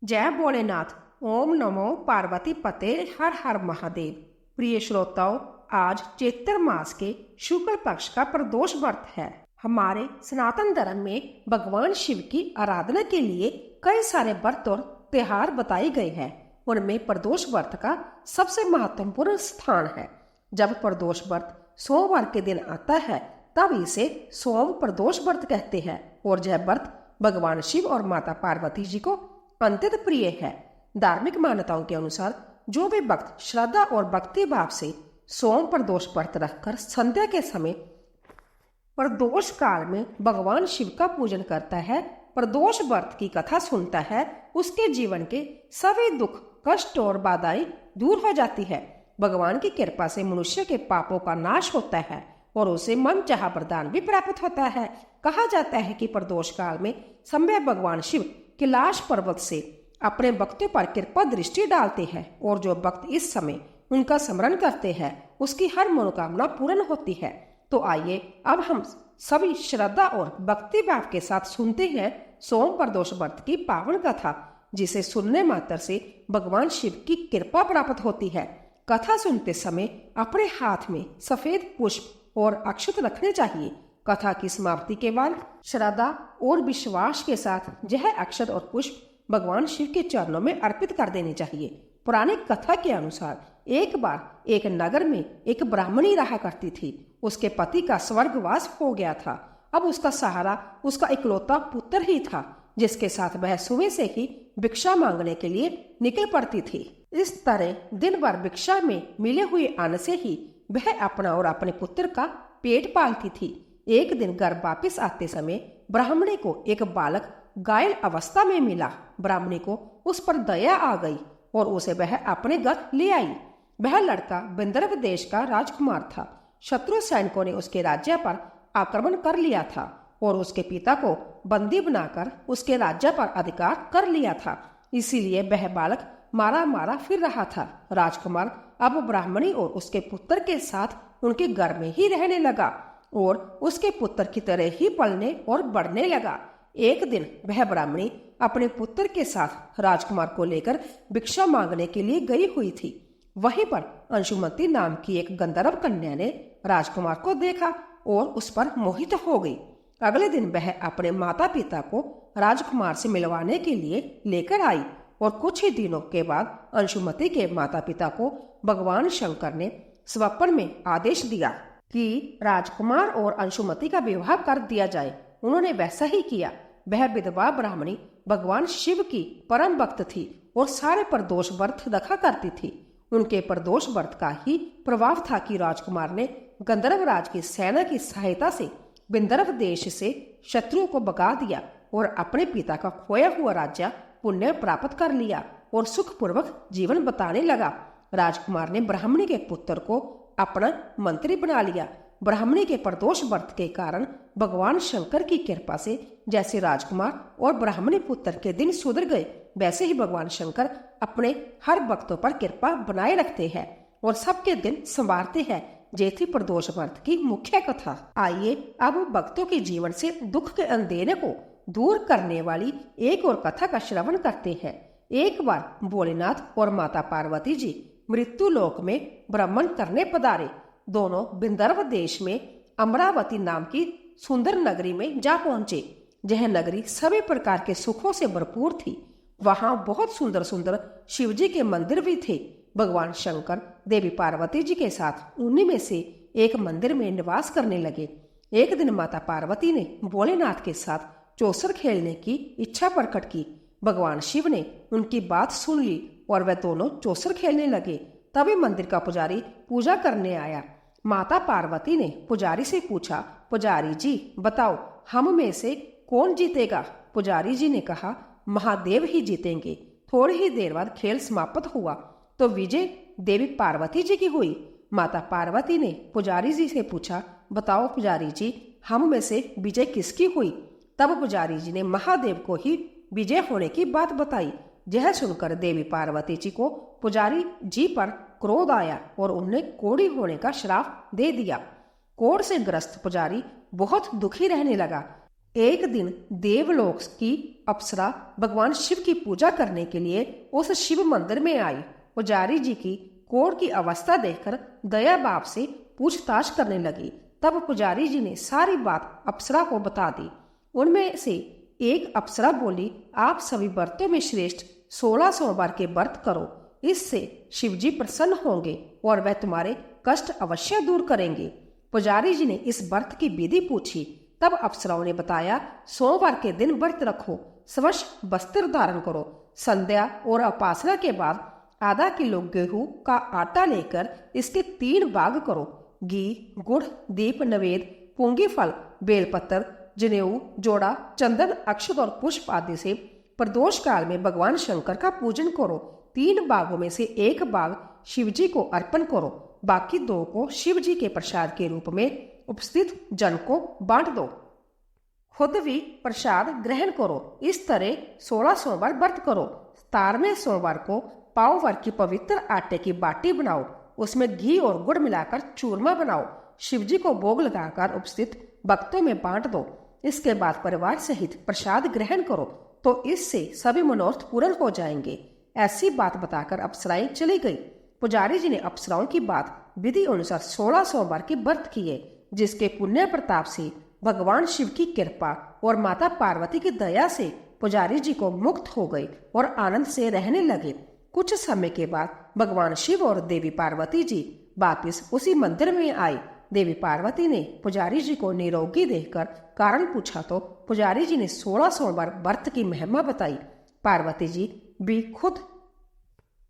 जय भोलेनाथ। ओम नमो पार्वती पते। हर हर महादेव। प्रिय श्रोताओं, आज चैत्र मास के शुक्ल पक्ष का प्रदोष व्रत है। हमारे सनातन धर्म में भगवान शिव की आराधना के लिए कई सारे व्रत और त्योहार बताए गए हैं। उनमें प्रदोष व्रत का सबसे महत्वपूर्ण स्थान है। जब प्रदोष व्रत सोमवार के दिन आता है तब इसे सोम प्रदोष व्रत कहते हैं और यह व्रत भगवान शिव और माता पार्वती जी को अत्यंत प्रिय है। धार्मिक मान्यताओं के अनुसार जो भी भक्त श्रद्धा और भक्ति भाव से सोम प्रदोष व्रत रखकर संध्या के समय प्रदोष काल में भगवान शिव का पूजन करता है, प्रदोष व्रत की कथा सुनता है, उसके जीवन के सभी दुख कष्ट और बाधाएं दूर हो जाती है। भगवान की कृपा से मनुष्य के पापों का नाश होता है और उसे मन चाहा वरदान भी प्राप्त होता है। कहा जाता है कि प्रदोष काल में समय भगवान शिव कैलाश पर्वत से अपने भक्तों पर कृपा दृष्टि डालते हैं और जो भक्त इस समय उनका स्मरण करते हैं उसकी हर मनोकामना पूर्ण होती है। तो आइए अब हम सभी श्रद्धा और भक्ति भाव के साथ सुनते हैं सोम प्रदोष व्रत की पावन कथा, जिसे सुनने मात्र से भगवान शिव की कृपा प्राप्त होती है। कथा सुनते समय अपने हाथ में सफेद पुष्प और अक्षत रखने चाहिए। कथा की समाप्ति के बाद श्रद्धा और विश्वास के साथ यह अक्षत और पुष्प भगवान शिव के चरणों में अर्पित कर देने चाहिए। पुरानी कथा के अनुसार एक बार एक नगर में एक ब्राह्मणी रहा करती थी। उसके पति का स्वर्गवास हो गया था। अब उसका सहारा उसका इकलौता पुत्र ही था, जिसके साथ वह सुबह से ही भिक्षा मांगने के लिए निकल पड़ती थी। इस तरह दिन भर भिक्षा में मिले हुए अन्न से ही वह अपना और अपने पुत्र का पेट पालती थी। एक दिन घर वापिस आते समय ब्राह्मणी को एक बालक घायल अवस्था में मिला। ब्राह्मणी को उस पर दया आ गई और उसे वह अपने घर ले आई। वह लड़का विंदर्भ देश का राजकुमार था। शत्रु सैनिकों ने उसके राज्य पर आक्रमण कर लिया था और उसके पिता को बंदी बनाकर उसके राज्य पर अधिकार कर लिया था। इसीलिए वह बालक मारा मारा फिर रहा था। राजकुमार अब ब्राह्मणी और उसके पुत्र के साथ उनके घर में ही रहने लगा और उसके पुत्र की तरह ही पलने और बढ़ने लगा। एक दिन वह ब्राह्मणी अपने पुत्र के साथ राजकुमार को लेकर भिक्षा मांगने के लिए गई हुई थी। वहीं पर अंशुमती नाम की एक गंधर्व कन्या ने राजकुमार को देखा और उस पर मोहित हो गई। अगले दिन वह अपने माता पिता को राजकुमार से मिलवाने के लिए लेकर आई और कुछ ही दिनों के बाद अंशुमती के माता पिता को भगवान शंकर ने स्वप्न में आदेश दिया कि राजकुमार और अंशुमती का विवाह कर दिया जाए। उन्होंने वैसा ही किया। वह विधवा ब्राह्मणी भगवान शिव की परम भक्त थी और सारे प्रदोष व्रत रखा करती थी। उनके प्रदोष व्रत का ही प्रभाव था कि राजकुमार ने गंधर्व राज की सेना की सहायता से विंदर्भ देश से शत्रुओं को भगा दिया और अपने पिता का खोया हुआ राज्य पुण्य प्राप्त कर लिया और सुखपूर्वक जीवन बताने लगा। राजकुमार ने ब्राह्मणी के पुत्र को अपना मंत्री बना लिया। ब्राह्मणी के प्रदोष व्रत के कारण भगवान शंकर की कृपा से जैसे राजकुमार और ब्राह्मणी पुत्र के दिन सुधर गए, वैसे ही भगवान शंकर अपने हर भक्तों पर कृपा बनाए रखते हैं और सबके दिन संवारते हैं। ये थी प्रदोष व्रत की मुख्य कथा। आइए अब भक्तों के जीवन से दुख के अंधेरे को दूर करने वाली एक और कथा का श्रवण करते हैं। एक बार भोलेनाथ और माता पार्वती जी मृत्यु लोक में भ्रमण करने पधारे। दोनों विंदर्भ देश में अमरावती नाम की सुंदर नगरी में जा पहुंचे। यह नगरी सभी प्रकार के सुखों से भरपूर थी। वहां बहुत सुंदर सुंदर शिवजी के मंदिर भी थे। भगवान शंकर देवी पार्वती जी के साथ उन्हीं में से एक मंदिर में निवास करने लगे। एक दिन माता पार्वती ने भोलेनाथ के साथ चौसर खेलने की इच्छा प्रकट की। भगवान शिव ने उनकी बात सुन ली और वे दोनों चौसर खेलने लगे। तभी मंदिर का पुजारी पूजा करने आया। माता पार्वती ने पुजारी से पूछा, पुजारी जी बताओ हम में से कौन जीतेगा? पुजारी जी ने कहा, महादेव ही जीतेंगे। थोड़ी ही देर बाद खेल समाप्त हुआ तो विजय देवी पार्वती जी की हुई। माता पार्वती ने पुजारी जी से पूछा, बताओ पुजारी जी हम में से विजय किसकी हुई? तब पुजारी जी ने महादेव को ही विजय होने की बात बताई। यह सुनकर देवी पार्वती जी को पुजारी जी पर क्रोध आया और उन्हें कोढ़ी होने का श्राप दे दिया। कोढ़ से ग्रस्त पुजारी बहुत दुखी रहने लगा। एक दिन देवलोक की अप्सरा भगवान शिव की पूजा करने के लिए उस शिव मंदिर में आई। पुजारी जी की कोढ़ की अवस्था देखकर दया बाप से पूछताछ करने लगी। तब पुजारी जी ने सारी बात अप्सरा को बता दी। उनमें से एक अप्सरा बोली, आप सभी व्रतों में श्रेष्ठ 16 सोमवार के व्रत करो, इससे शिवजी प्रसन्न होंगे और वह तुम्हारे कष्ट अवश्य दूर करेंगे। पुजारी जी ने इस व्रत की विधि पूछी। तब अप्सराओं ने बताया, सोमवार के दिन व्रत रखो, स्वच्छ वस्त्र धारण करो, संध्या और उपासना के बाद आधा किलो गेहूं का आटा लेकर इसके 3 भाग करो। घी, गुड़, दीप नवेद, पूंगी फल, बेलपत्र, जनेऊ, जोड़ा, चंदन, अक्षत और पुष्प आदि से प्रदोष काल में भगवान शंकर का पूजन करो। 3 भागों में से 1 भाग शिवजी को अर्पण करो, बाकी 2 को शिवजी के प्रसाद के रूप में उपस्थित जन को बांट दो। खुद भी प्रसाद ग्रहण करो। इस तरह 16 सोमवार व्रत करो। 17वें सोमवार को पाव भर की पवित्र आटे की बाटी बनाओ, उसमें घी और गुड़ मिलाकर चूरमा बनाओ, शिवजी को भोग लगाकर उपस्थित भक्तों में बांट दो। इसके बाद परिवार सहित प्रसाद ग्रहण करो, तो इससे सभी मनोरथ पूर्ण हो जाएंगे। ऐसी बात बताकर अप्सराएं चली गई। पुजारी जी ने अप्सराओं की बात विधि अनुसार 16 सोमवार के व्रत किए, जिसके पुण्य प्रताप से भगवान शिव की कृपा और माता पार्वती की दया से पुजारी जी को मुक्त हो गए और आनंद से रहने लगे। कुछ समय के बाद भगवान शिव और देवी पार्वती जी वापिस उसी मंदिर में आए। देवी पार्वती ने पुजारी जी को निरोगी देखकर कारण पूछा तो पुजारी जी ने 16 सोमवार व्रत की महिमा बताई। पार्वती जी भी खुद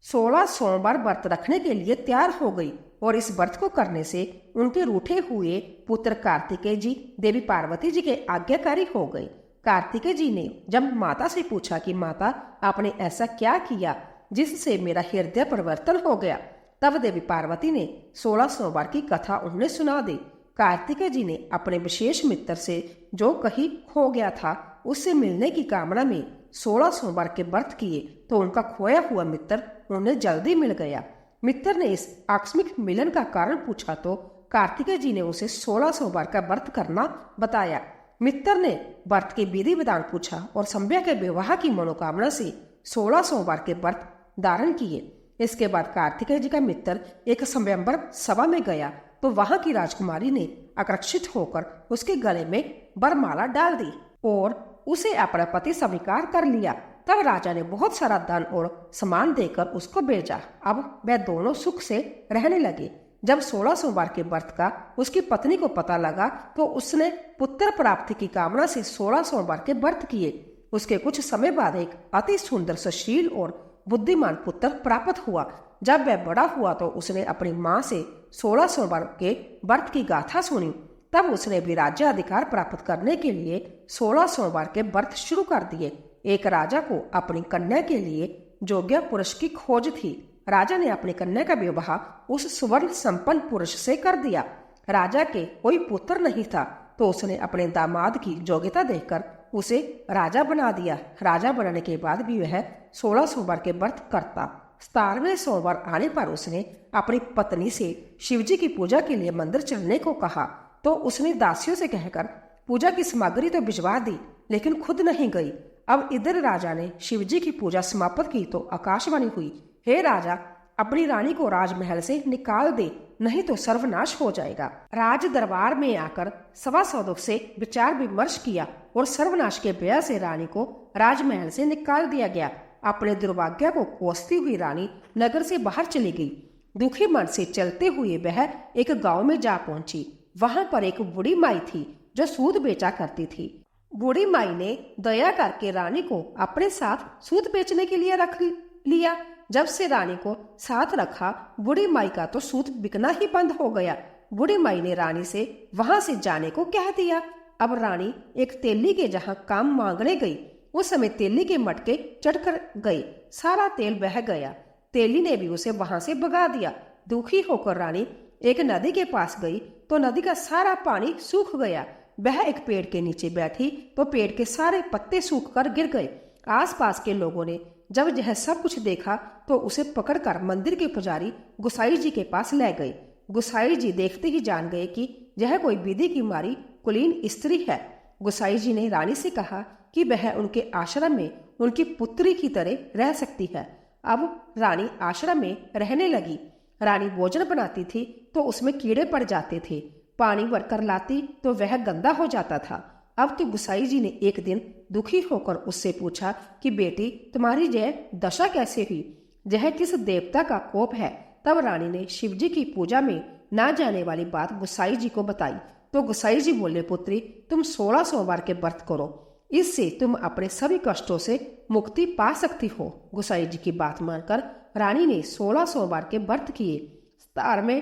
16 सोमवार व्रत रखने के लिए तैयार हो गई और इस व्रत को करने से उनके रूठे हुए पुत्र कार्तिकेय जी देवी पार्वती जी के आज्ञाकारी हो गए। कार्तिकेय जी ने जब माता से पूछा कि माता, आपने ऐसा क्या किया जिससे मेरा हृदय परिवर्तन हो गया, तब देवी पार्वती ने 16 सोमवार की कथा उन्हें सुना दी। कार्तिकेय जी ने अपने विशेष मित्र से जो कहीं खो गया था उससे मिलने की कामना में 16 सोमवार के व्रत किए, तो उनका खोया हुआ मित्र उन्हें जल्दी मिल गया। मित्र ने इस आकस्मिक मिलन का कारण पूछा तो कार्तिकेय जी ने उसे 16 सोमवार का व्रत करना बताया। मित्र ने व्रत के विधि विधान पूछा और संध्या के विवाह की मनोकामना से 16 सोमवार के व्रत धारण किए। इसके बाद कार्तिकेय जी का मित्र एक स्वयंवर सभा में गया तो वहां की राजकुमारी ने आकर्षित होकर उसके गले में वरमाला डाल दी और उसे अपना पति स्वीकार कर लिया। तब राजा ने बहुत सारा धन और सामान देकर उसको भेजा। अब वह दोनों सुख से रहने लगे। जब 16 सोमवार के व्रत का उसकी पत्नी को पता लगा तो उसने पुत्र प्राप्ति की कामना से 16 सोमवार के व्रत किए। उसके कुछ समय बाद एक अति सुंदर सुशील और बुद्धिमान पुत्र प्राप्त हुआ। जब वह बड़ा हुआ तो उसने अपनी माँ से 16 सोमवार के व्रत की गाथा सुनी। तब उसने भी राज्य अधिकार प्राप्त करने के लिए 16 सोमवार के व्रत शुरू कर दिए। एक राजा को अपनी कन्या के लिए योग्य पुरुष की खोज थी। राजा ने अपनी कन्या का विवाह उस सुवर्ण संपन्न पुरुष से कर दिया। राजा के कोई पुत्र नहीं था तो उसने अपने दामाद की योग्यता देखकर उसे राजा बना दिया। राजा बनने के बाद भी वह 16 सोमवार के व्रत करता। 17वें सोमवार आने पर उसने अपनी पत्नी से शिवजी की पूजा के लिए मंदिर चलने को कहा तो उसने दासियों से कहकर पूजा की सामग्री तो भिजवा दी, लेकिन खुद नहीं गई। अब इधर राजा ने शिवजी की पूजा समाप्त की तो आकाशवाणी हुई, हे राजा, अपनी रानी को राजमहल से निकाल दे, नहीं तो सर्वनाश हो जाएगा। राज दरबार में आकर सभासदों से विचार विमर्श किया और सर्वनाश के भय से रानी को राजमहल से निकाल दिया गया। अपने दुर्भाग्य को कोसती हुई रानी नगर से बाहर चली गई। दुखी मन से चलते हुए वह एक गांव में जा पहुंची। वहां पर एक बूढ़ी माई थी जो सूद बेचा करती थी। बूढ़ी माई ने दया करके रानी को अपने साथ सूद बेचने के लिए रख लिया। जब से रानी को साथ रखा, बूढ़ी माई का तो सूद बिकना ही बंद हो गया। बूढ़ी माई ने रानी से वहां से जाने को कह दिया। अब रानी एक तेली के जहां काम मांगने गई। उस समय तेली के मटके चढ़कर गए, सारा तेल बह गया। तेली ने भी उसे वहां से भगा दिया। दुखी होकर रानी एक नदी के पास गई तो नदी का सारा पानी सूख गया। वह एक पेड़ के नीचे बैठी तो पेड़ के सारे पत्ते सूख कर गिर गए। आसपास के लोगों ने जब यह सब कुछ देखा तो उसे पकड़कर मंदिर के पुजारी गुसाई जी के पास ले गए। गुसाई जी देखते ही जान गए कि यह कोई विधि की मारी कुलीन स्त्री है। गोसाई जी ने रानी से कहा कि वह उनके आश्रम में उनकी पुत्री की तरह रह सकती है। अब रानी आश्रम में रहने लगी। रानी भोजन बनाती थी तो उसमें कीड़े पड़ जाते थे, पानी भरकर लाती तो वह गंदा हो जाता था। अब तो गुसाई जी ने एक दिन दुखी होकर उससे पूछा कि बेटी, तुम्हारी यह दशा कैसे हुई? यह किस देवता का कोप है? तब रानी ने शिव जी की पूजा में ना जाने वाली बात गुसाई जी को बताई। तो गुसाई जी बोले, पुत्री, तुम 16 सोमवार के व्रत करो, इससे तुम अपने सभी कष्टों से मुक्ति पा सकती हो। गुसाई जी की बात मानकर रानी ने 16 सोमवार के व्रत किए। 17वें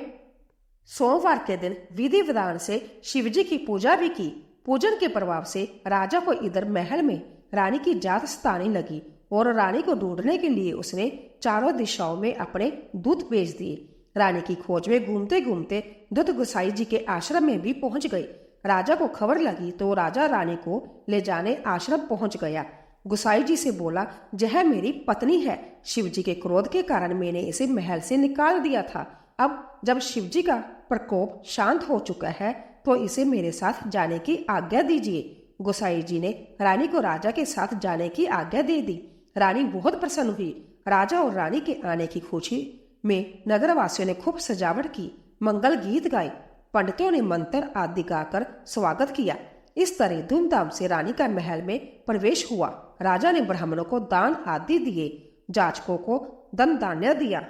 सोमवार के दिन विधि विधान से शिवजी की पूजा भी की। पूजन के प्रभाव से राजा को इधर महल में रानी की जात सताने लगी और रानी को ढूंढने के लिए उसने चारों दिशाओं में अपने दूत भेज दिए। रानी की खोज में घूमते घूमते दूत गुसाई जी के आश्रम में भी पहुंच गए। राजा को खबर लगी तो राजा रानी को ले जाने आश्रम पहुंच गया। गुसाई जी से बोला, यह मेरी पत्नी है। शिवजी के क्रोध के कारण मैंने इसे महल से निकाल दिया था। अब जब शिवजी का प्रकोप शांत हो चुका है तो इसे मेरे साथ जाने की आज्ञा दीजिए। गुसाई जी ने रानी को राजा के साथ जाने की आज्ञा दे दी। रानी बहुत प्रसन्न हुई। राजा और रानी के आने की खुशी में नगरवासियों ने खूब सजावट की, मंगल गीत गाए, पंडितों ने मंत्र आदि गाकर स्वागत किया। इस तरह धूमधाम से रानी का महल में प्रवेश हुआ। राजा ने ब्राह्मणों को दान आदि दिए, जाचकों को धन धान्य दिया,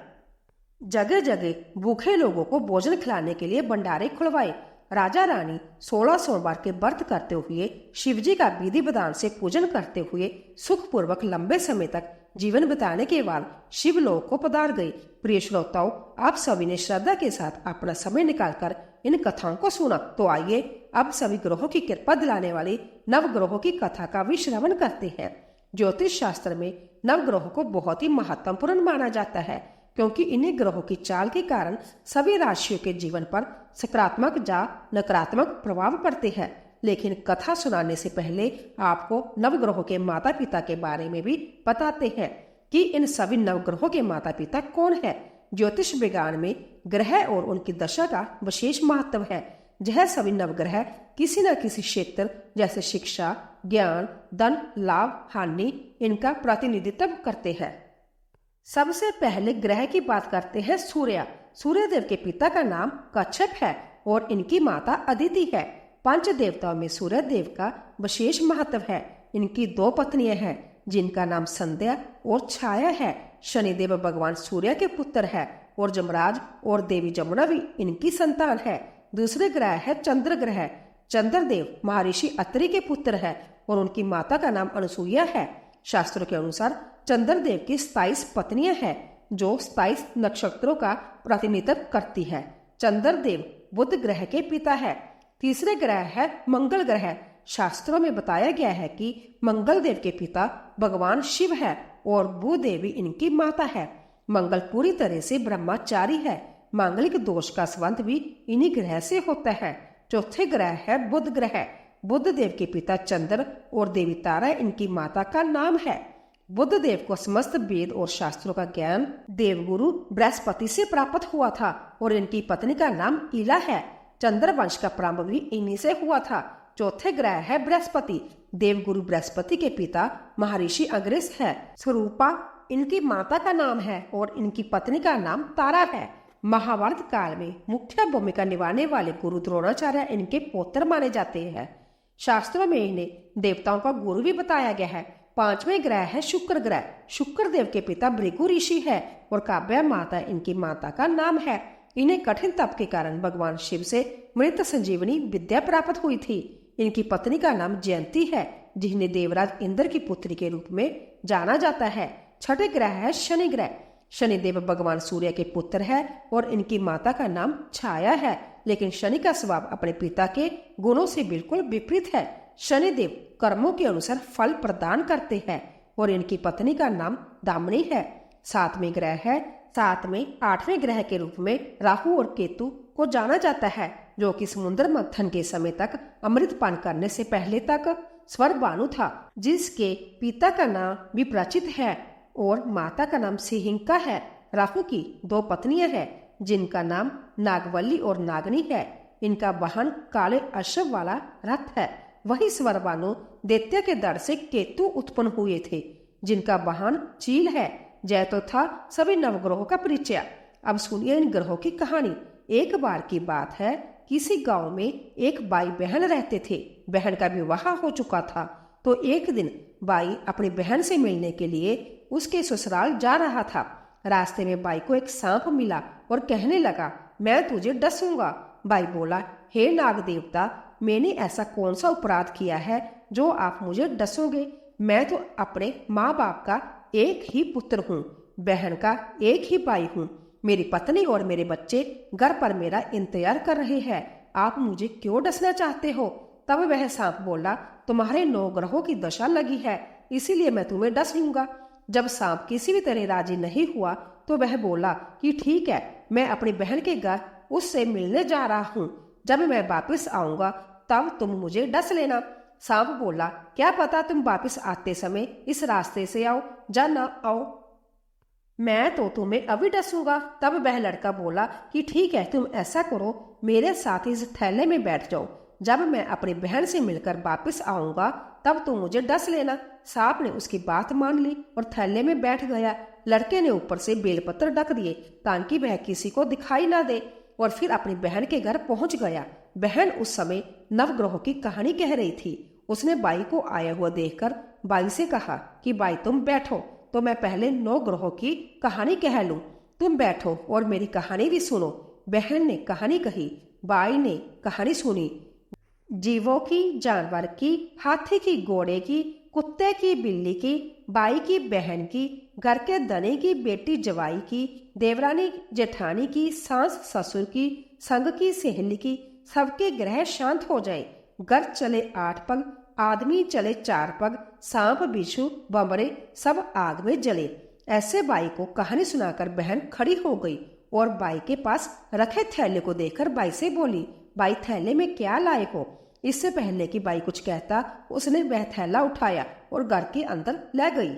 जगह जगह भूखे लोगों को भोजन खिलाने के लिए भंडारे खुलवाए। राजा रानी 16 सोमवार के व्रत करते हुए शिवजी का विधि विधान से पूजन करते हुए सुखपूर्वक लंबे समय तक जीवन बिताने के बाद शिवलोक को पधार गई। प्रिय श्रोताओं, आप सभी ने श्रद्धा के साथ अपना समय निकालकर इन कथाओं को सुना, तो आइए अब सभी ग्रहों की कृपा दिलाने वाली नवग्रहों की कथा का भी श्रवण करते हैं। ज्योतिष शास्त्र में नवग्रहों को बहुत ही महत्वपूर्ण माना जाता है, क्योंकि इन्हीं ग्रहों की चाल के कारण सभी राशियों के जीवन पर सकारात्मक या नकारात्मक प्रभाव पड़ते हैं। लेकिन कथा सुनाने से पहले आपको नवग्रहों के माता पिता के बारे में भी बताते हैं कि इन सभी नवग्रहों के माता पिता कौन है। ज्योतिष विज्ञान में ग्रह और उनकी दशा का विशेष महत्व है। यह सभी नवग्रह किसी न किसी क्षेत्र जैसे शिक्षा, ज्ञान, धन, लाभ, हानि इनका प्रतिनिधित्व करते हैं। सबसे पहले ग्रह की बात करते हैं सूर्य। सूर्यदेव के पिता का नाम कच्छप है और इनकी माता अदिति है। पंच देवताओं में सूर्यदेव का विशेष महत्व है। इनकी 2 पत्नियां हैं जिनका नाम संध्या और छाया है। शनिदेव भगवान सूर्य के पुत्र है और जमराज और देवी जमुना भी इनकी संतान है। दूसरे ग्रह है चंद्र ग्रह। चंद्रदेव महर्षि अत्रि के पुत्र है और उनकी माता का नाम अनुसुईया है। शास्त्रों के अनुसार चंद्रदेव की 27 पत्नियां हैं जो 27 नक्षत्रों का प्रतिनिधित्व करती है। चंद्रदेव बुध ग्रह के पिता है। तीसरे ग्रह है मंगल ग्रह। शास्त्रों में बताया गया है कि मंगल देव के पिता भगवान शिव है और भूदेवी इनकी माता है। मंगल पूरी तरह से ब्रह्मचारी है। मांगलिक दोष का संबंध भी इन्हीं ग्रह से होता है। चौथे ग्रह है बुध ग्रह। बुध देव के पिता चंद्र और देवी तारा इनकी माता का नाम है। बुध देव को समस्त वेद और शास्त्रों का ज्ञान देवगुरु बृहस्पति से प्राप्त हुआ था और इनकी पत्नी का नाम इला है। चंद्र वंश का प्रारंभ भी इन्हीं से हुआ था। चौथे ग्रह है बृहस्पति। देवगुरु बृहस्पति के पिता महर्षि अग्निश है। स्वरूपा इनकी माता का नाम है और इनकी पत्नी का नाम तारा है। महाभारत काल में मुख्य भूमिका निभाने वाले गुरु द्रोणाचार्य इनके पौत्र माने जाते हैं। शास्त्रों में इन्हें देवताओं का गुरु भी बताया गया है। 5वें ग्रह है शुक्र ग्रह। शुक्र देव के पिता भृगु ऋषि है और काव्या माता इनकी माता का नाम है। इन्हें कठिन तप के कारण भगवान शिव से मृत संजीवनी विद्या प्राप्त हुई थी। इनकी पत्नी का नाम जयंती है जिन्हें देवराज इंद्र की पुत्री के रूप में जाना जाता है। 6ठे ग्रह है शनि ग्रह। शनिदेव भगवान सूर्य के पुत्र है और इनकी माता का नाम छाया है। लेकिन शनि का स्वभाव अपने पिता के गुणों से बिल्कुल विपरीत है। शनिदेव कर्मों के अनुसार फल प्रदान करते हैं और इनकी पत्नी का नाम दामिनी है। 7वें ग्रह है। 8वें ग्रह के रूप में राहु और केतु को जाना जाता है जो कि समुद्र मंथन के समय तक अमृत पान करने से पहले तक स्वर भानु था, जिसके पिता का नाम विप्रचित है और माता का नाम सिंहिका है। राहु की 2 पत्नियां हैं जिनका नाम नागवल्ली और नागनी है। इनका वाहन काले अश्व वाला रथ है। वही स्वरवानु दैत्य के दर से केतु उत्पन्न हुए थे, जिनका वाहन चील है। जय तो था सभी नवग्रहों का परिचय। अब सुनिए इन ग्रहों की कहानी। एक बार की बात है, किसी गांव में एक बाई बहन रहते थे। बहन का विवाह हो चुका था, तो एक दिन बाई अपनी बहन से मिलने के लिए उसके ससुराल जा रहा था। रास्ते में बाई को एक सांप मिला और कहने लगा, मैं तुझे डसूंगा। बाई बोला, हे नाग देवता, मैंने ऐसा कौन सा अपराध किया है जो आप मुझे डसोगे? मैं तो अपने माँ बाप का एक ही पुत्र हूँ, बहन का एक ही भाई हूँ। मेरी पत्नी और मेरे बच्चे घर पर मेरा इंतजार कर रहे हैं। आप मुझे क्यों डसना चाहते हो? तब वह सांप बोला, तुम्हारे 9 ग्रहों की दशा लगी है, इसीलिए मैं तुम्हें डस लूंगा। जब सांप किसी भी तरह राजी नहीं हुआ तो वह बोला कि ठीक है, मैं अपनी बहन के घर उससे मिलने जा रहा हूँ। जब मैं वापस आऊंगा तब तुम मुझे डस लेना। सांप बोला, क्या पता तुम वापस आते समय इस रास्ते से आओ या ना आओ, मैं तो तुम्हें अभी डसूंगा। तब वह लड़का बोला कि ठीक है, तुम ऐसा करो, मेरे साथ इस थैले में बैठ जाओ। जब मैं अपनी बहन से मिलकर वापस आऊंगा तब तुम मुझे डस लेना। सांप ने उसकी बात मान ली और थैले में बैठ गया। लड़के ने ऊपर से बेलपत्र ढक दिए ताकि वह किसी को दिखाई ना दे, और फिर अपनी बहन के घर पहुंच गया। बहन उस समय नवग्रहों की कहानी कह रही थी। उसने बाई को आया हुआ देखकर बाई से कहा कि बाई तुम बैठो, तो मैं पहले 9 ग्रहों की कहानी कह लूं। तुम बैठो और मेरी कहानी भी सुनो। बहन ने कहानी कही, बाई ने कहानी सुनी। जीवों की, जानवर की, हाथी की, घोड़े की, कुत्ते की, बिल्ली की, बाई की, बहन की, घर के दने की, बेटी जवाई की, देवरानी जेठानी की, सास ससुर की, संग की, सहेली की, सबके ग्रह शांत हो जाए। घर चले 8 पग, आदमी चले 4 पग, सांप बिच्छू बमरे सब आग में जले। ऐसे बाई को कहानी सुनाकर बहन खड़ी हो गई और बाई के पास रखे थैले को देखकर बाई से बोली, बाई थैले में क्या लाए हो? इससे पहले कि बाई कुछ कहता, उसने वह थैला उठाया और घर के अंदर ले गई।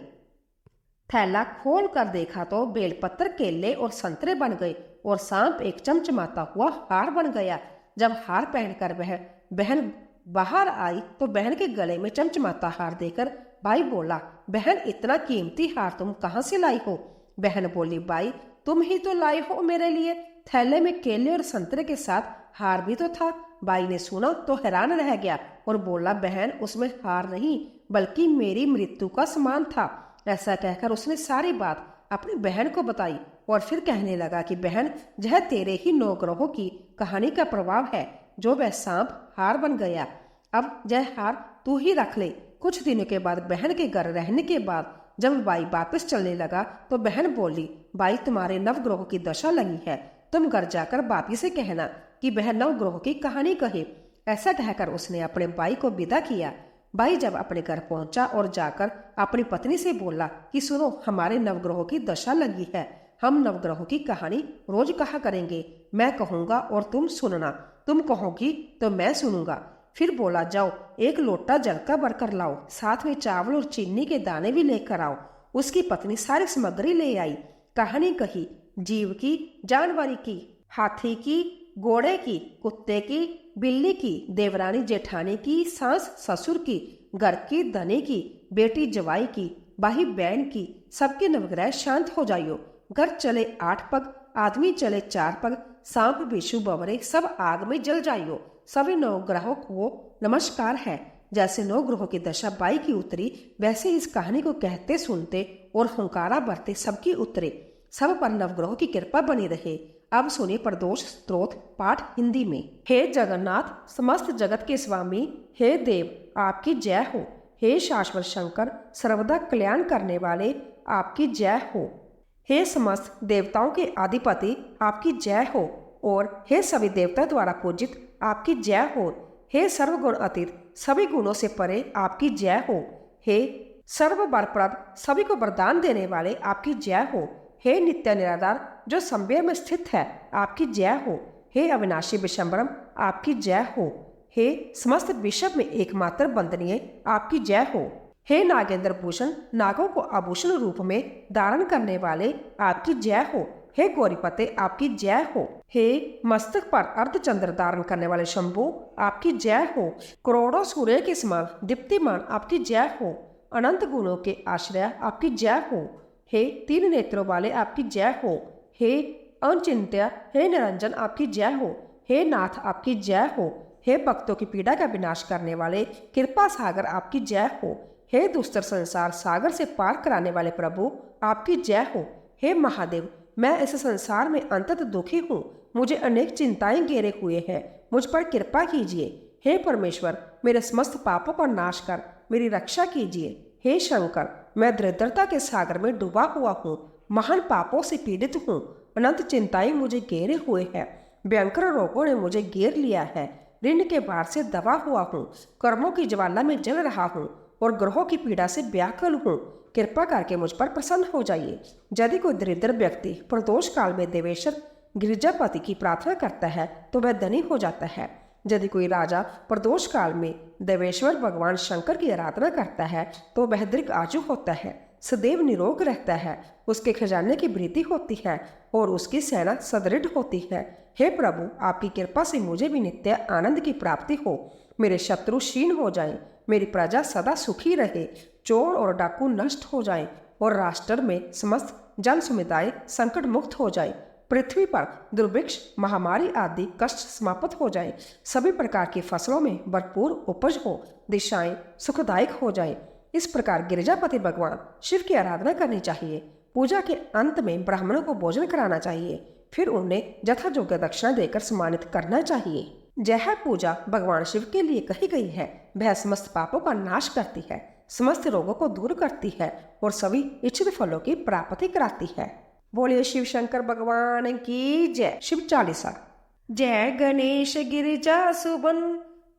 थैला खोल कर देखा तो बेलपत्र, केले और संतरे बन गए और सांप एक चमचमाता हुआ हार बन गया। जब हार पहनकर वह बहन बाहर आई तो बहन के गले में चमचमाता हार देकर भाई बोला, बहन इतना कीमती हार तुम कहाँ से लाई हो? बहन बोली, बाई तुम ही तो लाई हो मेरे लिए। थैले में केले और संतरे के साथ हार भी तो था। बाई ने सुना तो हैरान रह गया और बोला, बहन उसमें हार नहीं बल्कि मेरी मृत्यु का सामान था। ऐसा कहकर उसने सारी बात अपनी बहन को बताई और फिर कहने लगा कि बहन, यह तेरे ही 9 ग्रहों की कहानी का प्रभाव है जो वह सांप हार बन गया। अब यह हार तू ही रख ले। कुछ दिनों के बाद बहन के घर रहने के बाद जब बाई वापस चलने लगा तो बहन बोली, बाई तुम्हारे 9 ग्रहों की दशा लगी है, तुम घर जाकर बापी से कहना कि वह 9 ग्रहों की कहानी कहे। ऐसा कहकर उसने अपने बाई को विदा किया। बाई जब अपने घर पहुंचा और जाकर अपनी पत्नी से बोला कि सुनो, हमारे 9 ग्रहों की दशा लगी है, हम 9 ग्रहों की कहानी रोज कहा करेंगे। मैं कहूंगा और तुम सुनना, तुम कहोगी तो मैं सुनूंगा। फिर बोला, जाओ 1 लोटा जल का भरकर लाओ, साथ में चावल और चीनी के दाने भी लेकर आओ। उसकी पत्नी सारी सामग्री ले आई। कहानी कही, जीव की, जानवरी की, हाथी की, घोड़े की, कुत्ते की, बिल्ली की, देवरानी जेठानी की, सास ससुर की, घर की धनी की, बेटी जवाई की, भाई बहन की, सबके नवग्रह शांत हो जाइयो। घर चले 8 पग, आदमी चले 4 पग, सांप बिच्छू बवरे सब आग में जल जाइयो। सभी 9 ग्रहों को नमस्कार है। जैसे 9 ग्रहों की दशा बाई की उतरी, वैसे इस कहानी को कहते सुनते और हुंकारा भरते सबकी उतरे। सब पर 9 ग्रहों की कृपा बनी रहे। अब सुनिए प्रदोष स्तोत्र पाठ हिंदी में। हे जगन्नाथ, समस्त जगत के स्वामी, हे देव आपकी जय हो। हे शाश्वत शंकर, सर्वदा कल्याण करने वाले, आपकी जय हो। हे समस्त देवताओं के अधिपति, आपकी जय हो। और हे सभी देवता द्वारा पूजित, आपकी जय हो। हे सर्वगुण अतीत, सभी गुणों से परे, आपकी जय हो। हे सर्व वरप्रद, सभी को वरदान देने वाले, आपकी जय हो। हे नित्य निराधार, जो संवेद में स्थित है, आपकी जय हो। हे अविनाशी विशंबरम, आपकी जय हो। हे समस्त विश्व में एकमात्र वंदनीय, आपकी जय हो। हे नागेंद्र भूषण, नागों को आभूषण रूप में धारण करने वाले, आपकी जय हो। हे गौरीपते आपकी जय हो। हे मस्तक पर अर्धचंद्र धारण करने वाले शंभु आपकी जय हो। करोड़ों सूर्य के समान दीप्तिमान आपकी जय हो। अनंत गुणों के आश्रय आपकी जय हो। हे तीन नेत्रों वाले आपकी जय हो। हे अचिंत्य हे निरंजन आपकी जय हो। हे नाथ आपकी जय हो। हे भक्तों की पीड़ा का विनाश करने वाले कृपा सागर आपकी जय हो। हे दुस्तर संसार सागर से पार कराने वाले प्रभु आपकी जय हो। हे महादेव मैं इस संसार में अंतत दुखी हूँ, मुझे अनेक चिंताएं घेरे हुए हैं, मुझ पर कृपा कीजिए। हे परमेश्वर मेरे समस्त पापों का नाश कर मेरी रक्षा कीजिए। हे शंकर मैं दरिद्रता के सागर में डूबा हुआ हूँ, महान पापों से पीड़ित हूँ, अनंत चिंताएं मुझे घेरे हुए हैं, भयंकर रोगों ने मुझे घेर लिया है, ऋण के भार से दबा हुआ हूँ, कर्मों की ज्वाला में जल रहा हूँ और ग्रहों की पीड़ा से व्याकुल हूँ। कृपा करके मुझ पर प्रसन्न हो जाइए। यदि कोई दरिद्र व्यक्ति प्रदोष काल में देवेश्वर गिरिजापति की प्रार्थना करता है तो वह धनी हो जाता है। यदि कोई राजा प्रदोष काल में देवेश्वर भगवान शंकर की आराधना करता है तो वह दीर्घ आयु होता है, सदैव निरोग रहता है, उसके खजाने की वृद्धि होती है और उसकी सेना सुदृढ़ होती है। हे प्रभु आपकी कृपा से मुझे भी नित्य आनंद की प्राप्ति हो, मेरे शत्रु क्षीण हो जाएं, मेरी प्रजा सदा सुखी रहे, चोर और डाकू नष्ट हो जाएं और राष्ट्र में समस्त जन समुदाय संकट मुक्त हो जाए, पृथ्वी पर दुर्भिक्ष महामारी आदि कष्ट समाप्त हो जाए, सभी प्रकार की फसलों में भरपूर उपज हो, दिशाएं सुखदायक हो जाए। इस प्रकार गिरिजापति भगवान शिव की आराधना करनी चाहिए। पूजा के अंत में ब्राह्मणों को भोजन कराना चाहिए, फिर उन्हें यथायोग्य दक्षिणा देकर सम्मानित करना चाहिए। यह पूजा भगवान शिव के लिए कही गई है। वह समस्त पापों का नाश करती है, समस्त रोगों को दूर करती है और सभी इच्छित फलों की प्राप्ति कराती है। बोलिए शिव शंकर भगवान की जय। शिव चालीसा। जय गणेश गिरिजा सुबन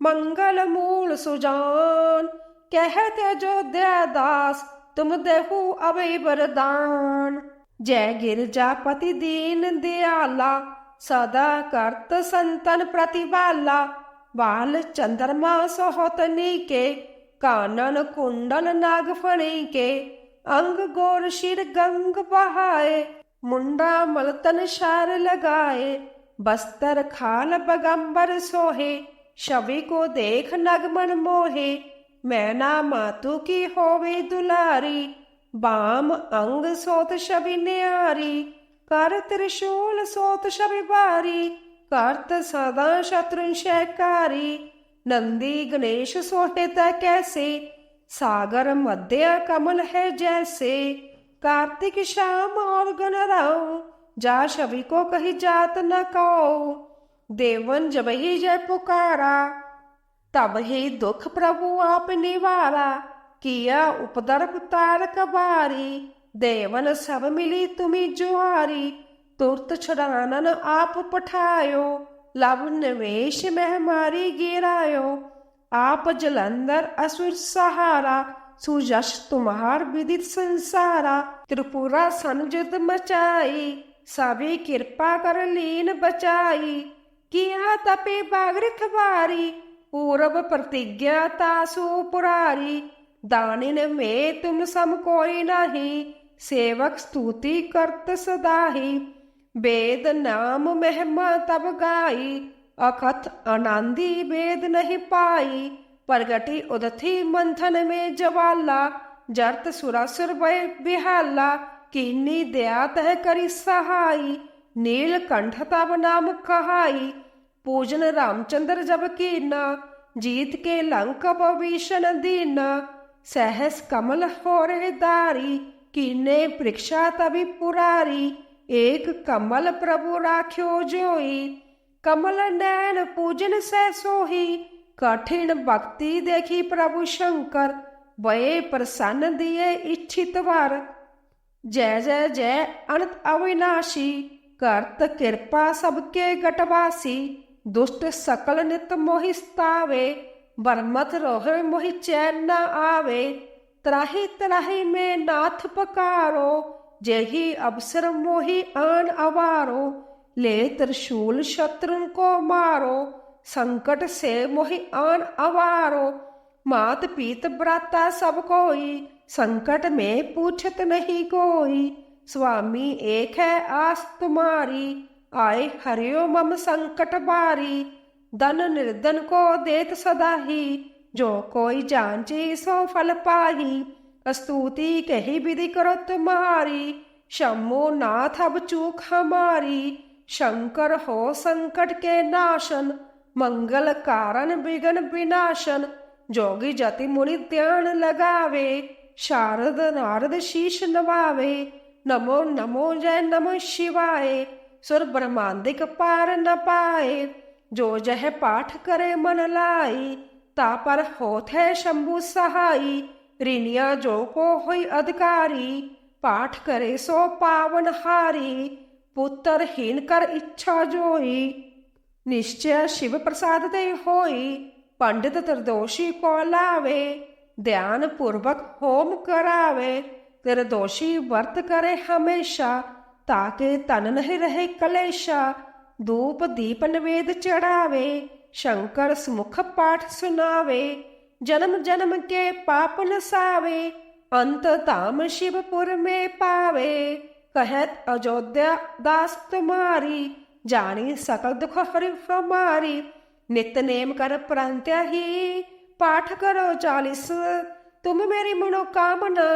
मंगल मूल सुजान, कहते अयोध्या दास तुम देहु अभय वरदान। जय गिरजापति दीन दयाला, सदा करत संतन प्रतिबाला। बाल चंद्रमा सोहतनी के, कानन कुंडल नागफणी के। अंग गोर सिर गंग बहाए, मुंडा मलतन शार लगाए। बस्तर खाल बगंबर सोहे, छवि को देख नगमन मोहे। मैना मातु की होवे दुलारी, बाम अंग सोत छवि न्यारी। कर त्रिशूल सोत छवि बारी, करत सदा शत्रु शैकारी। नंदी गणेश सोटे तय कैसे, सागर मध्य कमल है जैसे। कार्तिक श्याम और गणराव, जा छवि को कही जात न कहो। देवन जब ही जय पुकारा, तब ही दुख प्रभु आप निवारा। किया उपद्रव तारक बारी, देवन सब मिली तुम्ही जुआरी। तुरत छुड़ानन आप पठायो, लव निवेश में हमारी गिरायो। आप जलंधर असुर सहारा, सुजस तुम्हार विदित संसारा। त्रिपुरा संयुद्ध मचाई, सभी कृपा कर लीन बचाई। किया तपे बागृत बारी, पूर्व प्रतिज्ञा तासु पुरारी। दानिन में तुम सम कोई नहीं, सेवक स्तुति करत सदाही। वेद नाम महिमा तब गाई, अकथ आनंदी वेद नहीं पाई। प्रगति उदथी मंथन में जवाला, जरत सुरासुर भय बिहाला। कीनी दया तह करी सहाई, नीलकंठ तब नाम कहाई। पूजन रामचंद्र जब कीना, जीत के लंक भीषण दीना। सहस कमल होरे दारी, कीने परीक्षा तभी पुरारी। एक कमल प्रभु राख्यो जोई, कमल नैन पूजन सै सोही। कठिन भक्ति देखी प्रभु शंकर, भये प्रसन्न दिए इच्छित वर। जय जय जय अनंत अविनाशी, करत कृपा सबके गटवासी। दुष्ट सकल नित मोहि सतावे, बरमत रोहे मोहि चैन न आवे। त्राहि त्राहि में नाथ पकारो, जेहि अवसर मोहि आन अवारो। ले त्रिशूल शत्रु को मारो, संकट से मोहि आन अवारो। मात पीत भ्राता सब कोई, संकट में पूछत नहीं कोई। स्वामी एक है आस तुम्हारी, आए हरियो मम संकट बारी। धन निर्धन को देत सदा ही, जो कोई जांचे सो फल पाही। स्तुति कही विधि करो तुम्हारी, शंभो नाथ अब चूक हमारी। शंकर हो संकट के नाशन, मंगल कारण विघ्न विनाशन। जोगी जति मुनि ध्यान लगावे, शारद नारद शीश नवावे। नमो नमो जय नमः शिवाय, सुर ब्रह्मांडिक पार न पाए। जो जह पाठ करे मन लाई, ता पर होत है शंभु सहाई। ऋणिया जो को होई अधिकारी, पाठ करे सो पावन हारी। पुत्र हीन कर इच्छा जोई, निश्चय शिव प्रसाद दे होई। पंडित त्रिदोषी को लावे, ध्यान पूर्वक होम करावे। त्रिदोषी व्रत करे हमेशा, ताके तन नहीं रहे कलेशा। धूप दीप नवेद चढ़ावे, शंकर सुमुख पाठ सुनावे। जन्म जन्म के पाप नसावे, अंत धाम शिवपुर में पावे। कहत अयोध्या दास तुम्हारी, जानी सकल दुख हरि हमारी। नित नेम कर प्रांत्य ही, पाठ करो 40। तुम मेरी मनोकामना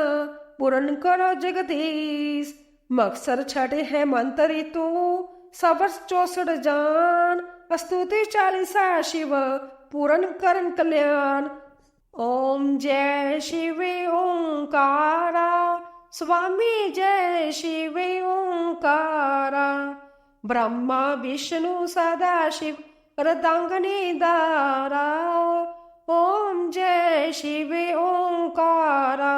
पूर्ण करो जगदीश। मकसर छठे है मंत्री तू, सबस 64 जान। स्तुति 40 शिव, पूर्ण करन कल्याण। ओम जय शिव ओंकारा, स्वामी जय शिव ओंकारा। ब्रह्मा विष्णु सदाशिव, अर्धांगिनी दारा। ओम जय शिव ओंकारा।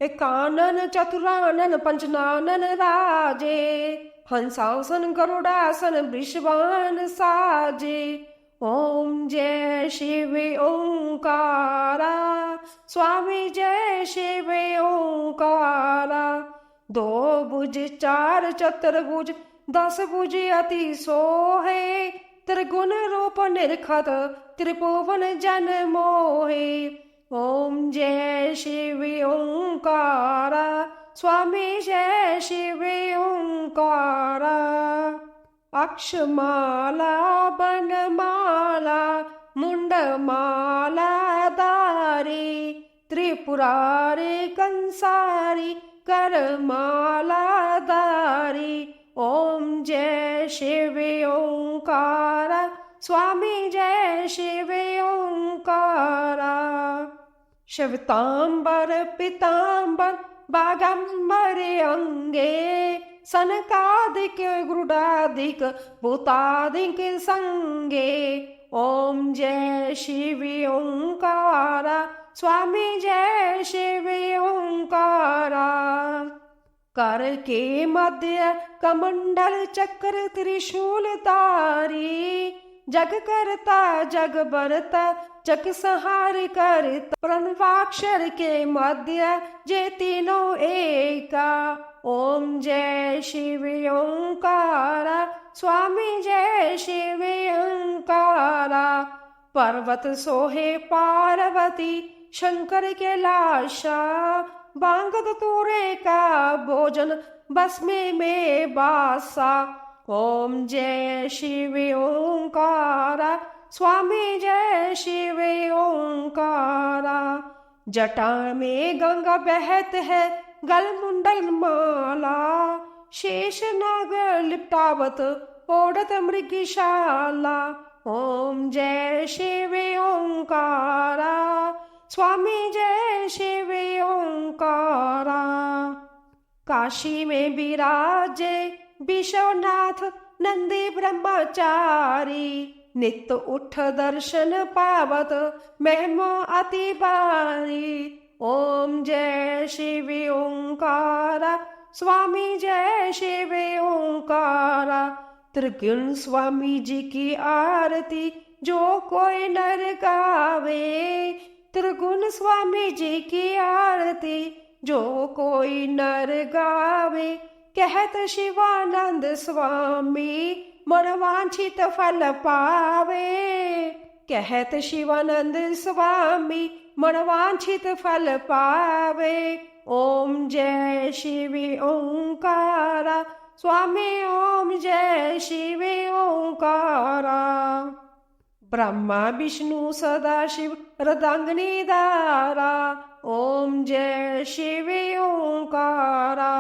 एकानन चतुरानन पंचनानन राजे, हंसासन गरुड़ासन वृषभान साजे। ओम जय शिव ओंकारा, स्वामी जय शिव ओंकारा। 2 भुज 4 चतुर्भुज 10 भुज अति सोहे। त्रिगुण रूप निर्खत त्रिभुवन जन मोहे। ओम जय शिव ओंकारा, स्वामी जय शिव ओंकारा। अक्षमाला बनमाला मुंडमाला दारी। त्रिपुरारी कंसारी करमाला दारी। ओम जय शिव ओंकारा, स्वामी जय शिव ओंकारा। श्वेतांबर पीतांबर बागंबर अंगे। सनकादिक गरुडादिक भूतादिक संगे। ओम जय शिव ओंकारा, स्वामी जय शिव ओंकारा। कर के मध्य कमंडल चक्र त्रिशूल तारी। जग करता जग बरता जग संहार करता। प्रणवाक्षर के मध्य जे तीनों एका। ओम जय शिव ओंकारा, स्वामी जय शिव ओंकारा। पर्वत सोहे पार्वती शंकर के लाशा। बांगद तूरे का भोजन भस्मे में बासा। ओम जय शिव ओंकारा, स्वामी जय शिव ओंकारा। जटा में गंगा बहत है गल मुंडल माला। शेष नाग लिपटावत ओढ़त मृगशाला। ओम जय शिव ओंकारा, स्वामी जय शिव ओंकारा। काशी में विराजे विश्वनाथ नंदी ब्रह्मचारी। नित्य उठ दर्शन पावत महिमा अति बारी। ओम जय शिव ओंकारा, स्वामी जय शिव ओंकारा। त्रिगुण स्वामी जी की आरती जो कोई नर गावे। त्रिगुण स्वामी जी की आरती जो कोई नर गावे। कहत शिवानंद स्वामी मनवांछित फल पावे। कहत शिवानंद स्वामी मनवांछित फल पावे। ओम जय शिव ओंकारा, स्वामी ओम जय शिव ओंकारा। ब्रह्मा विष्णु सदाशिव हृदंगनी दारा, ओम जय शिव ओंकारा।